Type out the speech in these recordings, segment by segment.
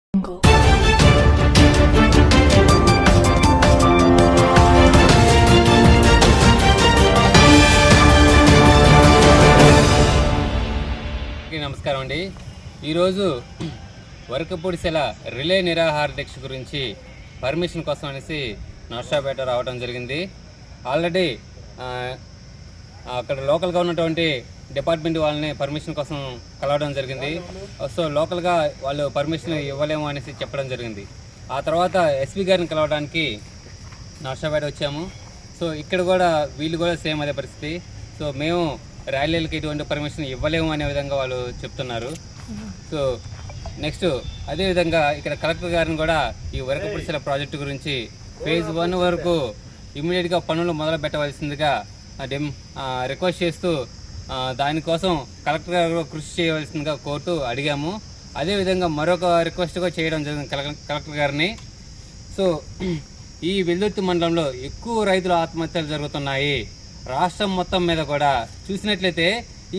నమస్కారం అండి. ఈరోజు వరకపూడిసెల రిలే నిరాహార దీక్ష గురించి పర్మిషన్ కోసం అనేసి నర్సాపేట రావడం జరిగింది. ఆల్రెడీ అక్కడ లోకల్గా ఉన్నటువంటి డిపార్ట్మెంట్ వాళ్ళని పర్మిషన్ కోసం కలవడం జరిగింది. సో లోకల్గా వాళ్ళు పర్మిషన్ ఇవ్వలేము అనేసి చెప్పడం జరిగింది. ఆ తర్వాత ఎస్పీ గారిని కలవడానికి నర్సాపేట వచ్చాము. సో ఇక్కడ కూడా వీళ్ళు కూడా సేమ్ అదే పరిస్థితి. సో మేము ర్యాలీలకి ఎటువంటి పర్మిషన్ ఇవ్వలేము అనే విధంగా వాళ్ళు చెప్తున్నారు. సో నెక్స్ట్ అదేవిధంగా ఇక్కడ కలెక్టర్ గారిని కూడా ఈ వరకపూడిసెల ప్రాజెక్టు గురించి ఫేజ్ 1 వరకు ఇమ్మీడియట్గా పనులు మొదలు పెట్టవలసిందిగా రిక్వెస్ట్ చేస్తూ దానికోసం కలెక్టర్ గారు కృషి చేయవలసిందిగా కోర్టు అడిగాము. అదేవిధంగా మరొక రిక్వెస్ట్ కూడా చేయడం జరిగింది కలెక్టర్ గారిని. సో ఈ వెల్దుర్తి మండలంలో ఎక్కువ రైతుల ఆత్మహత్యలు జరుగుతున్నాయి. రాష్ట్రం మొత్తం మీద కూడా చూసినట్లయితే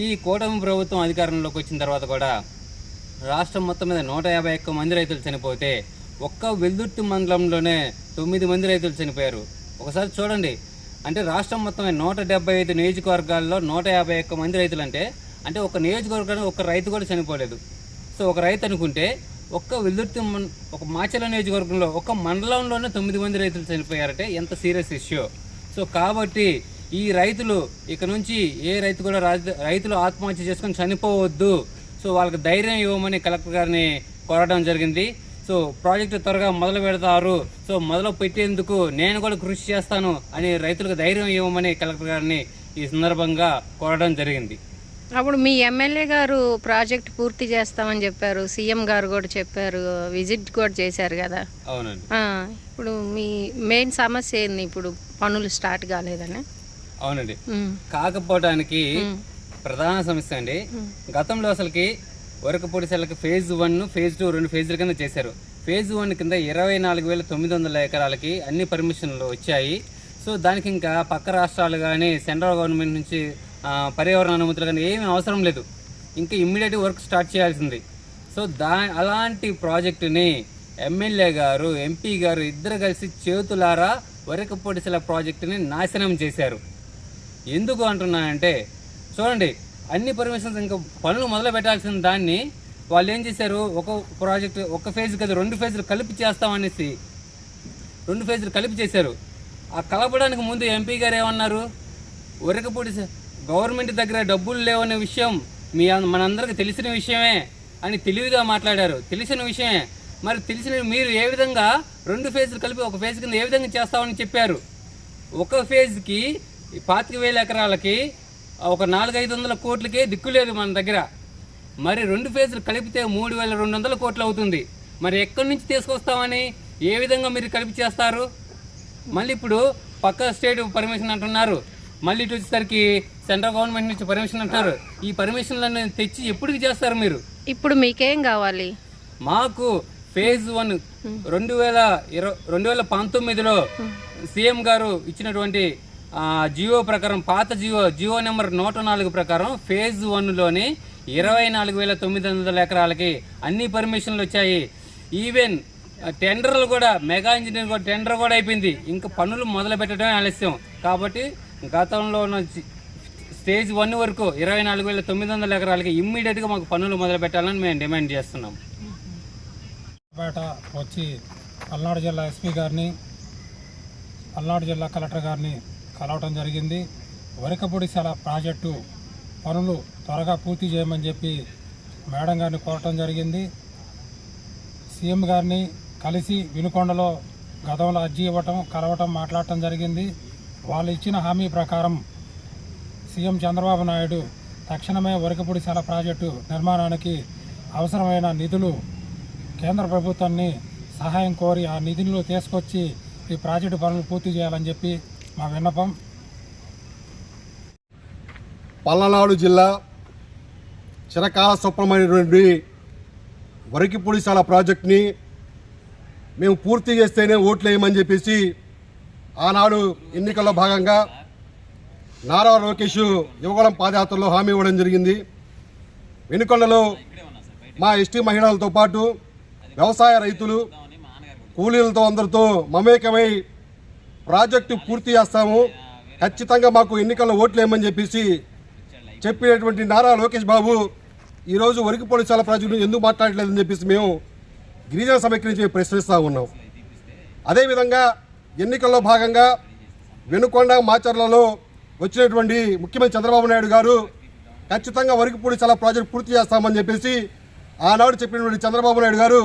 ఈ కూటమి ప్రభుత్వం అధికారంలోకి వచ్చిన తర్వాత కూడా రాష్ట్రం మొత్తం మీద 151 మంది రైతులు చనిపోతే ఒక్క వెల్దుర్తి మండలంలోనే 9 మంది రైతులు చనిపోయారు. ఒకసారి చూడండి, అంటే రాష్ట్రం మొత్తం 175 నియోజకవర్గాల్లో 151 మంది రైతులు అంటే ఒక నియోజకవర్గానికి ఒక రైతు కూడా చనిపోలేదు. సో ఒక రైతు అనుకుంటే ఒక్క వెల్దుర్తి ఒక మాచర్ల నియోజకవర్గంలో ఒక మండలంలోనే 9 మంది రైతులు చనిపోయారంటే ఎంత సీరియస్ ఇష్యూ. సో కాబట్టి ఈ రైతులు ఇక నుంచి ఏ రైతు కూడా రైతులు ఆత్మహత్య చేసుకొని చనిపోవద్దు. సో వాళ్ళకి ధైర్యం ఇవ్వమని కలెక్టర్ గారిని కోరడం జరిగింది. సో ప్రాజెక్టు త్వరగా మొదలు పెడతారు, సో మొదలు పెట్టేందుకు నేను కూడా కృషి చేస్తాను అని రైతులకు ధైర్యం ఇవ్వమని కలెక్టర్ గారిని ఈ సందర్భంగా కోరడం జరిగింది. అప్పుడు మీ ఎమ్మెల్యే గారు ప్రాజెక్ట్ పూర్తి చేస్తామని చెప్పారు, సీఎం గారు కూడా చెప్పారు, విజిట్ కూడా చేశారు కదా. అవునండి. ఇప్పుడు మీ మెయిన్ సమస్య ఏంది? ఇప్పుడు పనులు స్టార్ట్ కాలేదని. అవునండి, కాకపోవడానికి ప్రధాన సమస్య అండి. గతంలో అసలుకి వరకపూడిసెలకి ఫేజ్ 1, ఫేజ్ 2 2 ఫేజ్ల కింద చేశారు. ఫేజ్ 1 కింద 24,900 ఎకరాలకి అన్ని పర్మిషన్లు వచ్చాయి. సో దానికి ఇంకా పక్క రాష్ట్రాలు కానీ సెంట్రల్ గవర్నమెంట్ నుంచి పర్యావరణ అనుమతులు కానీ ఏమీ అవసరం లేదు. ఇంకా ఇమ్మీడియట్ వర్క్ స్టార్ట్ చేయాల్సింది. సో అలాంటి ప్రాజెక్టుని ఎమ్మెల్యే గారు, ఎంపీ గారు ఇద్దరు కలిసి చేతులారా వరకపూడిసెల ప్రాజెక్టుని నాశనం చేశారు. ఎందుకు అంటున్నానంటే చూడండి, అన్ని పర్మిషన్స్ ఇంకా పనులు మొదలు పెట్టాల్సిన దాన్ని వాళ్ళు ఏం చేశారు, ఒక ప్రాజెక్టు ఒక ఫేజ్ కదా 2 ఫేజ్లు కలిపి చేస్తామనేసి 2 ఫేజ్లు కలిపి చేశారు. ఆ కలపడానికి ముందు ఎంపీ గారు ఏమన్నారు, వరకపూడిసెల గవర్నమెంట్ దగ్గర డబ్బులు లేవనే విషయం మనందరికీ తెలిసిన విషయమే అని తెలివిగా మాట్లాడారు. తెలిసిన విషయమే, మరి తెలిసిన మీరు ఏ విధంగా 2 ఫేజ్లు కలిపి ఒక ఫేజ్ కింద ఏ విధంగా చేస్తామని చెప్పారు. ఒక ఫేజ్కి 25,000 ఎకరాలకి ఒక 400-500 కోట్లకే దిక్కు లేదు మన దగ్గర. మరి 2 ఫేజ్లు కలిపితే 3,200 కోట్లు అవుతుంది. మరి ఎక్కడి నుంచి తీసుకొస్తామని ఏ విధంగా మీరు కలిపి చేస్తారు? మళ్ళీ ఇప్పుడు పక్క స్టేట్ పర్మిషన్ అంటున్నారు, మళ్ళీ ఇటు వచ్చేసరికి సెంట్రల్ గవర్నమెంట్ నుంచి పర్మిషన్ అంటారు. ఈ పర్మిషన్లన్నీ తెచ్చి ఎప్పటికి చేస్తారు మీరు? ఇప్పుడు మీకేం కావాలి? మాకు ఫేజ్ 1 2019లో సీఎం గారు ఇచ్చినటువంటి జియో ప్రకారం, పాత జియో నెంబర్ 104 ప్రకారం ఫేజ్ 1లోని 24,900 ఎకరాలకి అన్ని పర్మిషన్లు వచ్చాయి. ఈవెన్ టెండర్లు కూడా, మెగా ఇంజనీర్ కూడా టెండర్ కూడా అయిపోయింది. ఇంకా పనులు మొదలు పెట్టడమే ఆలస్యం. కాబట్టి గతంలో ఉన్న స్టేజ్ 1 వరకు 24,900 ఎకరాలకి ఇమ్మీడియట్గా మాకు పనులు మొదలు పెట్టాలని మేము డిమాండ్ చేస్తున్నాం. వచ్చి పల్నాడు జిల్లా ఎస్పీ గారిని, పల్నాడు జిల్లా కలెక్టర్ గారిని కలవటం జరిగింది. వరకపూడిసెల ప్రాజెక్టు పనులు త్వరగా పూర్తి చేయమని చెప్పి మేడం గారిని కోరటం జరిగింది. సీఎం గారిని కలిసి వినుకొండలో గతంలో అర్జీ ఇవ్వటం, కలవటం, మాట్లాడటం జరిగింది. వాళ్ళు ఇచ్చిన హామీ ప్రకారం సీఎం చంద్రబాబు నాయుడు తక్షణమే వరకపూడిసెల ప్రాజెక్టు నిర్మాణానికి అవసరమైన నిధులు కేంద్ర ప్రభుత్వాన్ని సహాయం కోరి ఆ నిధులు తీసుకొచ్చి ఈ ప్రాజెక్టు పనులు పూర్తి చేయాలని చెప్పి మా విన్నపం. పల్నాడు జిల్లా చిరకాల స్వప్నమైనటువంటి వరకపూడిసెల ప్రాజెక్టుని మేము పూర్తి చేస్తేనే ఓట్లు వేయమని చెప్పేసి ఆనాడు ఎన్నికల్లో భాగంగా నారా లోకేష్ యువగళం పాదయాత్రలో హామీ ఇవ్వడం జరిగింది. వెనుకొండలో మా ఎస్టీ మహిళలతో పాటు వ్యవసాయ రైతులు కూలీలతో అందరితో మమేకమై ప్రాజెక్టు పూర్తి చేస్తాము, ఖచ్చితంగా మాకు ఎన్నికల్లో ఓట్లు వేయమని చెప్పేసి చెప్పినటువంటి నారా లోకేష్ బాబు ఈరోజు వరికిపొడిశాల ప్రాజెక్టు ఎందుకు మాట్లాడలేదని చెప్పేసి మేము గిరిజన సమైక్య నుంచి ప్రశ్నిస్తూ ఉన్నాం. అదేవిధంగా ఎన్నికల్లో భాగంగా వెనుకొండ మాచర్లలో వచ్చినటువంటి ముఖ్యమంత్రి చంద్రబాబు నాయుడు గారు ఖచ్చితంగా వరికిపొడిశాల ప్రాజెక్టు పూర్తి చేస్తామని చెప్పేసి ఆనాడు చెప్పినటువంటి చంద్రబాబు నాయుడు గారు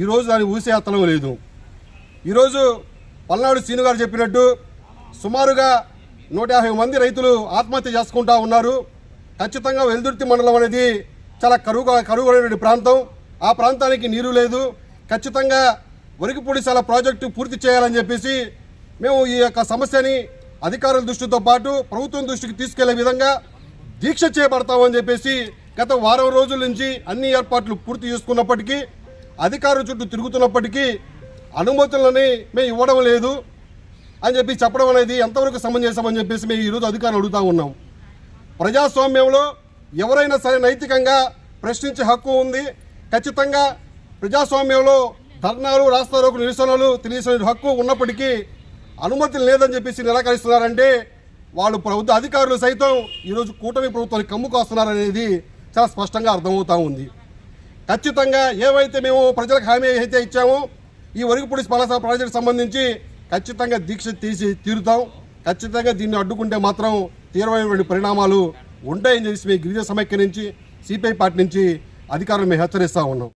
ఈరోజు దాన్ని ఊసే ఎత్తడం లేదు. ఈరోజు పల్నాడు శ్రీను గారు చెప్పినట్టు సుమారుగా 150 మంది రైతులు ఆత్మహత్య చేసుకుంటూ ఉన్నారు. ఖచ్చితంగా వెల్దుర్తి మండలం అనేది చాలా కరువుగైనటువంటి ప్రాంతం. ఆ ప్రాంతానికి నీరు లేదు. ఖచ్చితంగా వరికిపొడిశాల ప్రాజెక్టు పూర్తి చేయాలని చెప్పేసి మేము ఈ యొక్క సమస్యని అధికారుల దృష్టితో పాటు ప్రభుత్వం దృష్టికి తీసుకెళ్లే విధంగా దీక్ష చేపడతామని చెప్పేసి గత వారం రోజుల నుంచి అన్ని ఏర్పాట్లు పూర్తి చేసుకున్నప్పటికీ అధికారుల చుట్టూ తిరుగుతున్నప్పటికీ అనుమతులని మేము ఇవ్వడం లేదు అని చెప్పి చెప్పడం అనేది ఎంతవరకు సమంజసమని చెప్పేసి మేము ఈరోజు అధికారులు అడుగుతూ ఉన్నాం. ప్రజాస్వామ్యంలో ఎవరైనా సరే నైతికంగా ప్రశ్నించే హక్కు ఉంది. ఖచ్చితంగా ప్రజాస్వామ్యంలో ధర్నాలు, రాస్తారోకు, నిరసనలు తెలియసిన హక్కు ఉన్నప్పటికీ అనుమతులు లేదని చెప్పేసి నిరాకరిస్తున్నారంటే వాళ్ళు ప్రభుత్వ అధికారులు సైతం ఈరోజు కూటమి ప్రభుత్వానికి కమ్ముకు వస్తున్నారనేది చాలా స్పష్టంగా అర్థమవుతూ ఉంది. ఖచ్చితంగా ఏవైతే మేము ప్రజలకు హామీ అయితే ఇచ్చామో ఈ వరికిపొడిశాల ప్రాజెక్టు సంబంధించి ఖచ్చితంగా దీక్ష తీరుతాం. ఖచ్చితంగా దీన్ని అడ్డుకుంటే మాత్రం తీవ్రమైనటువంటి పరిణామాలు ఉంటాయని చెప్పి మేము గిరిజన సమైక్య నుంచి, సిపిఐ పార్టీ నుంచి అధికారులు మేము హెచ్చరిస్తూ ఉన్నాం.